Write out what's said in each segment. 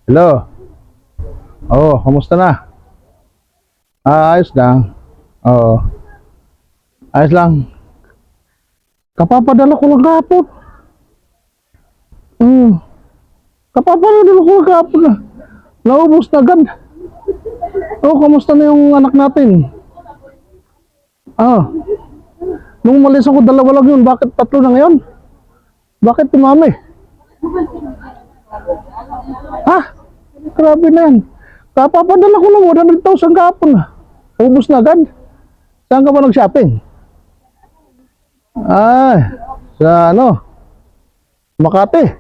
Hello. Oh, kamusta na? Ayos lang. Oo. Ayos lang. Kapapadala ko lang kahapon. Hmm. Kapapadala ko lang kahapon na. Naubos na agad. Oh, kamusta na yung anak natin? Ah. Nung malis ako, dalawa lang yun. Bakit tatlo na ngayon? Bakit tumami? Ha? Grabe na yan. Kapapadala ko lang 100,000 kahapon na. Ubos na agad. Saan ka ba nag-shopping? Ay, sa ano? Makati.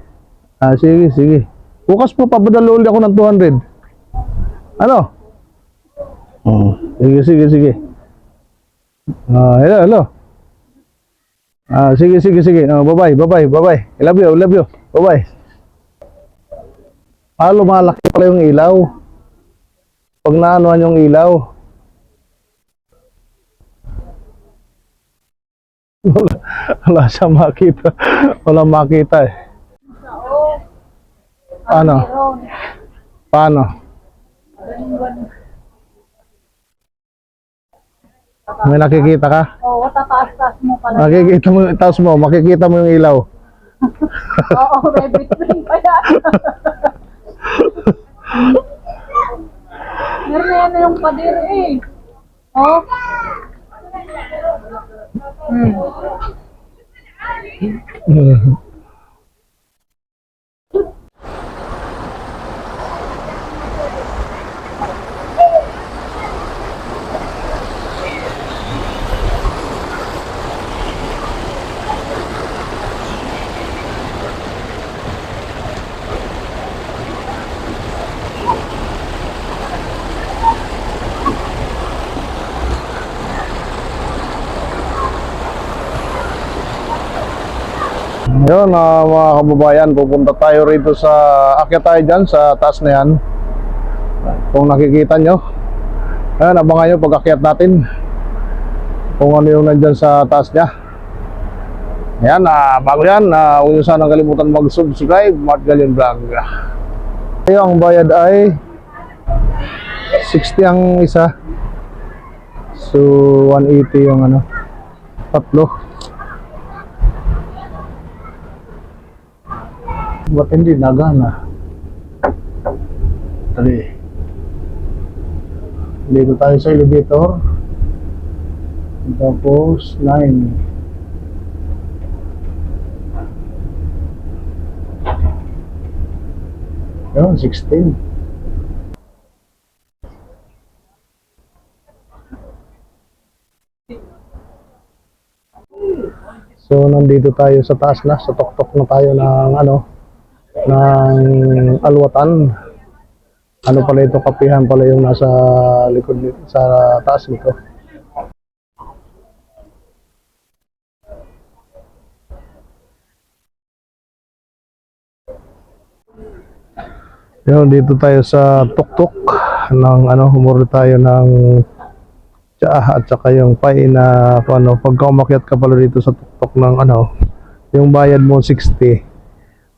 Sige, sige. Bukas pa papadala ulit ako ng 200. Ano? Sige, sige, sige. Hello, hello. Sige, sige, sige. Bye-bye, bye-bye, bye-bye. I love you, I love you. Bye-bye. Lumalaki pala yung ilaw. Pag naanuhan yung ilaw. Wala siya makita. Wala makita eh. Paano? Paano? May nakikita ka? Oo, tataas-taas mo pala. Makikita mo, taas mo, makikita mo yung ilaw. Oo, may between pa yan. Meron na yan na yung pader eh. Oh. Yun, mga kababayan, pupunta tayo rito sa, akyat tayo dyan sa taas na yan. Kung nakikita nyo, ayan, abangan nyo pag akyat natin kung ano yung nandyan sa taas nya. Ayan, bago yan, huwag nyo sanang kalimutan mag-subscribe, Mart Galion Vlog. Ayo, ang bayad ay 60 ang isa. So 180 yung ano, tatlo. Ba't hindi nagana? Tali. Dito tayo sa elevator. Tapos 9. Yun, 16. So nandito tayo sa taas na, sa tuktok na tayo ng ano, ng alwatan. Ano pala ito, kapihan pala yung nasa likod, sa taas nito. Yun, dito tayo sa tuktok ng ano, humuro tayo ng tsaa at saka yung pay na ano, pagka umakyat ka pala dito sa tuktok ng ano, yung bayad mo 60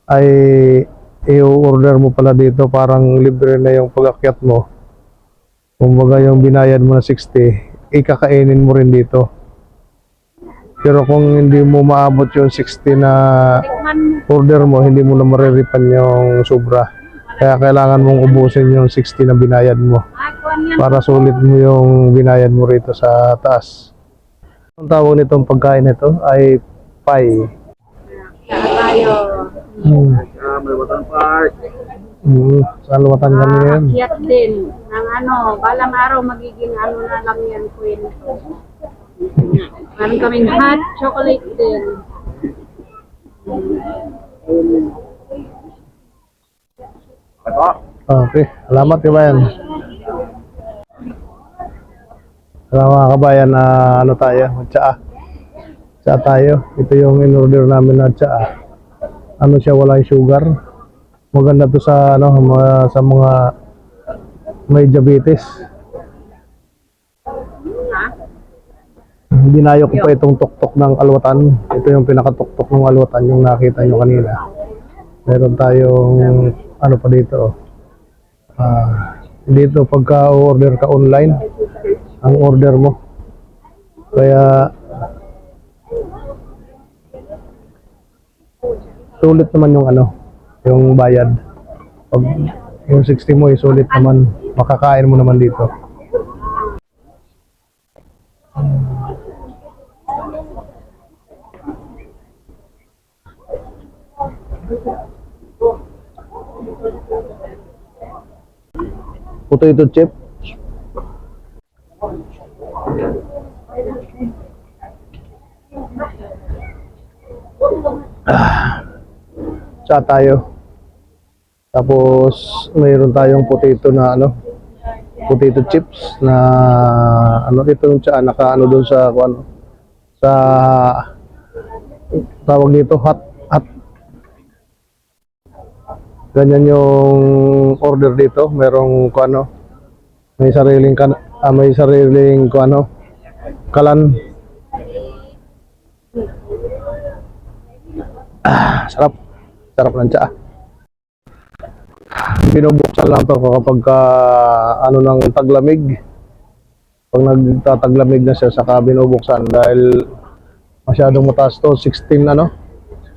ay i-order mo pala dito, parang libre na yung pag-akyat mo. Kumbaga yung binayad mo na 60, ikakainin mo rin dito. Pero kung hindi mo maabot yung 60 na order mo, hindi mo na mariripan yung sobra. Kaya kailangan mong ubusin yung 60 na binayad mo para sulit mo yung binayad mo rito sa taas. Ang tawag nitong pagkain nito ay pie. Malawatan Park. Saan luwatan kami yan? Akyat din. Ng ano, balang araw magiging ano na lang yan kwento. Meron kaming hot chocolate din. Okay, salamat kabayan. Salamat mga kabayan, na ano tayo, tsaa. Tsaa tayo. Ito yung in-order namin na tsaa. Ano siya, walang sugar. Maganda to sa ano, sa mga may diabetes. Dinayo ko pa itong tuktok ng alwatan. Ito yung pinakatuktok ng alwatan, yung nakita nyo kanina. Meron tayong ano pa dito, Dito pagka order ka online, ang order mo. Kaya sulit naman yung ano, yung bayad. Pag yung 60 mo, sulit naman. Makakain mo naman dito. Potato chip. Sa tayo. Tapos mayroon tayong potato na ano, potato chips na ano ito yung tsa naka ano doon sa ano, sa tawag dito hot. Ganyan yung order dito. Merong ano, may sariling may sariling ano, kalan. Sarap. Sarap ng tsa. Binubuksan lang to kapag ano ng taglamig. Pag nagtataglamig na siya saka binubuksan dahil masyadong mataas to, 16 ano,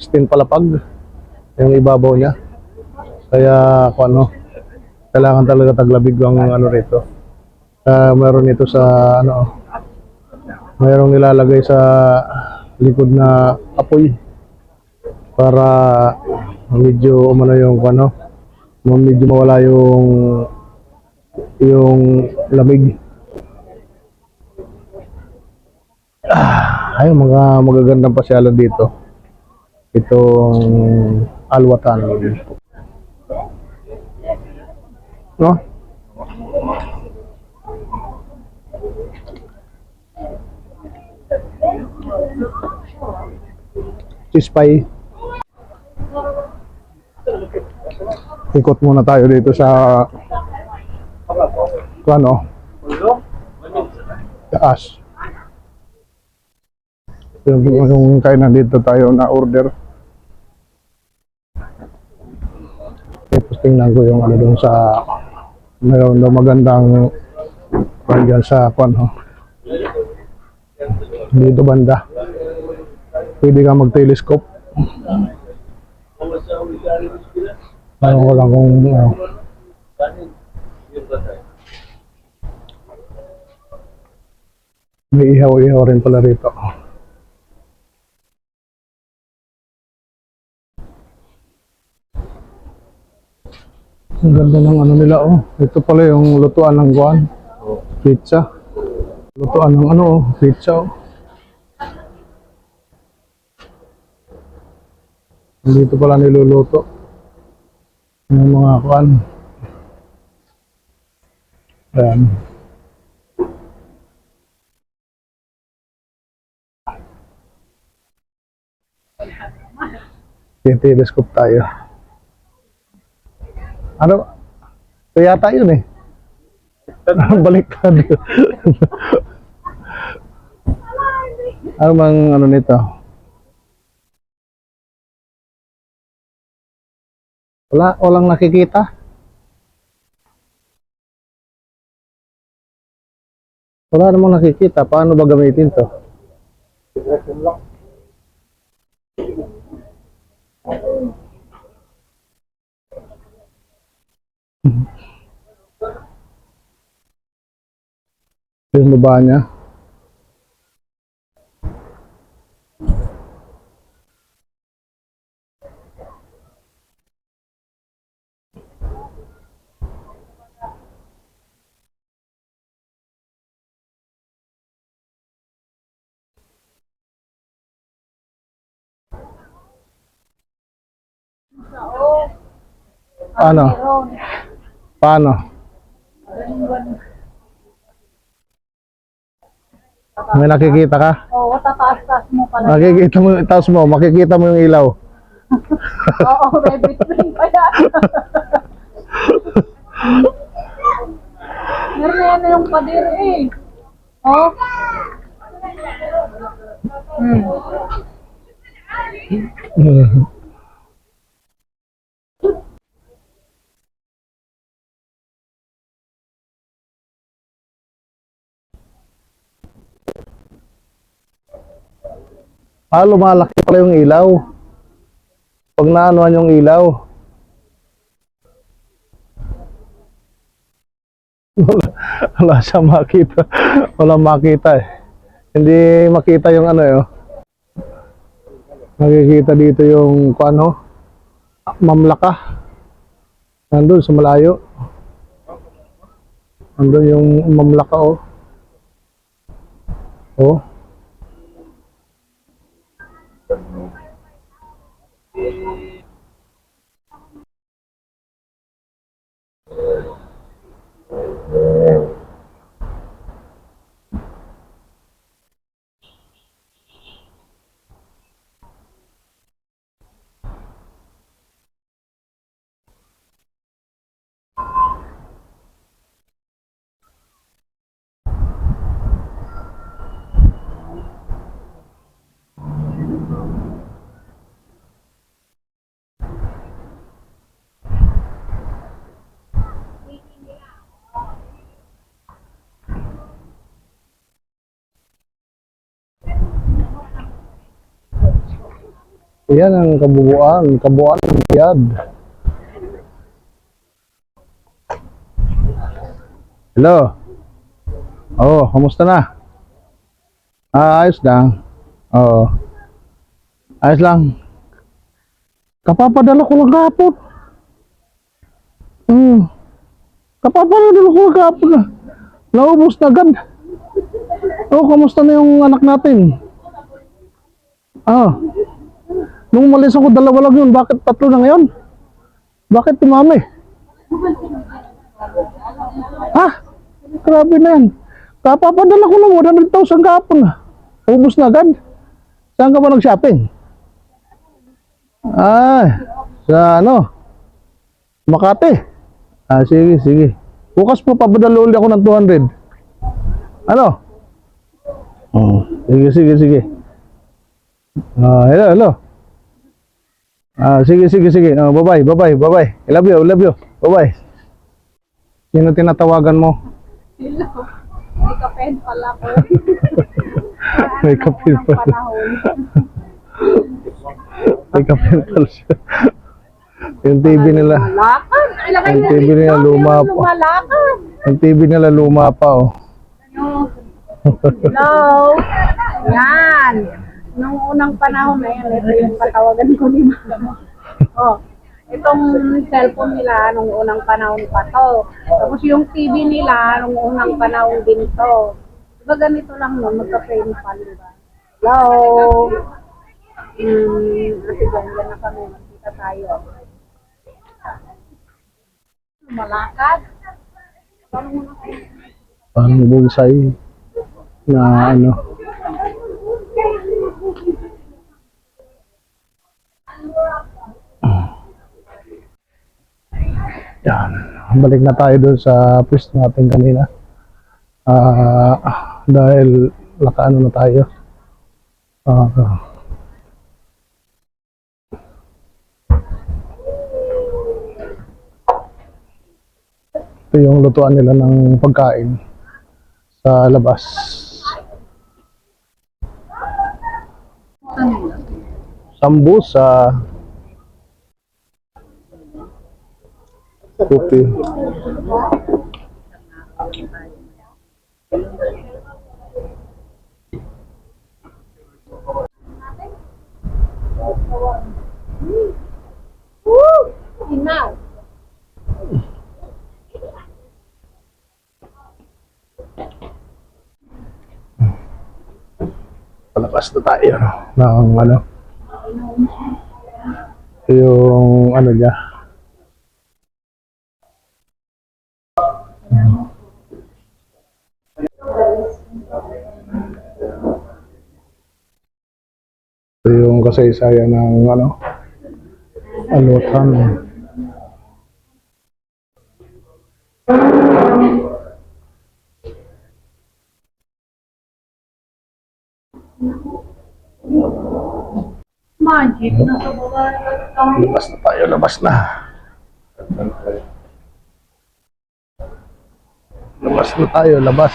16 palapag yung ibabaw niya. Kaya kung ano, kailangan talaga taglamig ang ano rito. Meron ito sa ano, mayroong nilalagay sa likod na apoy para medyo umano yung ano, medyo mawala yung lamig. Ayun, mga magagandang pasyalan dito. Itong Alwatan. No? Cheese pie. Ikot muna tayo dito sa ano? Taas. Yung kainan dito tayo na order. Tapos tingnan ko yung ano dun sa mayroon daw magandang dyan sa ano, dito banda. Pwede ka mag-telescope. Tanong ko lang kung may ihaw-ihaw rin pala rito. Ang ganda ng ano nila, oh. Ito pala yung lutuan ng guan. Pizza. Lutuan ng ano, oh. Pizza, oh. Dito pala niluluto. Yung mga kuan. Ayan. Telescope tayo. Ano? Ito yata yun eh. Baliktad. Ano bang ano nito? Walang nakikita. Wala namang nakikita. Paano ba gamitin to? Yung baba niya. Paano? Paano? May nakikita ka? Oo, tataas-taas mo pala. Makikita mo, taas mo, makikita mo yung ilaw. Oo, rabbit ring pa yan. Meron na yan yung pader eh. Oh. Lumalaki pala yung ilaw. Pag naanuhan yung ilaw. Wala siya makita. Wala makita eh. Hindi makita yung ano eh. Oh. Makikita dito yung ano, mamlaka. Nandun sa malayo. Nandun yung mamlaka oh. Oh. Yan ang kabuuan ng biyad. Hello. Oh, kamusta na? Ayos lang. Oo. Ayos lang. Kapapadala ko lang kahapon. Kapapadala ko lang kahapon na. Naubos na agad. Oh, kamusta na yung anak natin? Nung umalis ako, 2 lang yun. Bakit 3 na ngayon? Bakit tumami? Grabe na yan. Kapapadala ko lang 100,000 kahapon na. Ubus na agad. Saan ka ba nag-shopping? Sa ano? Makati. Sige. Bukas po papadala ulit ako ng 200. Ano? Sige. Hello. Sige. Bye-bye. I love you. Bye-bye. Sino tinatawagan mo? Hello. May kapen pala ko. May kapen pala. May kapen pala siya. Yung TV nila. Yung TV nila luma pa. Yung TV nila luma pa oh. Hello. Yan. Nung unang panahon na yan, ito yung patawagan ko ni Mama. Itong cellphone nila nung unang panahon pa to. Tapos yung TV nila nung unang panahon din to. Diba ganito lang no, magka-frame pa, diba? Hello? Kasi ganyan na kami, magkita tayo. Malakad? Parang bullseye na ano. Yan. Balik na tayo doon sa pwesto natin kanina. Dahil nakaano na tayo. Ito yung lutuan nila ng pagkain sa labas. Sambusa. Kopi. Inaw. Palabas na tayo ng ano. Yung ano niya. Ito yung kasaysayan ng ano, alutan. Magic na sa baba. Labas na tayo, labas na. Labas na tayo, labas.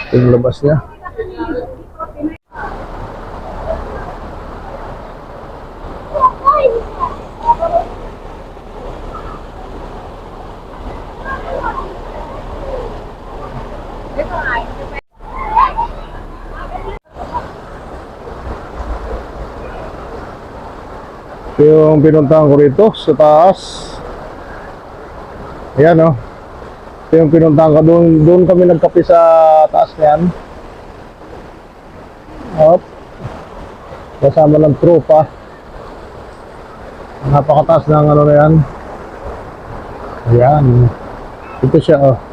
Ito yung labas niya. Ito yung pinuntahan ko rito sa taas. Ayan oh. Ito yung pinuntahan ko. Doon kami nagkape sa taas na yan. Hop. Kasama ng tropa. Napakataas ng ano na yan. Ayan. Ito siya oh.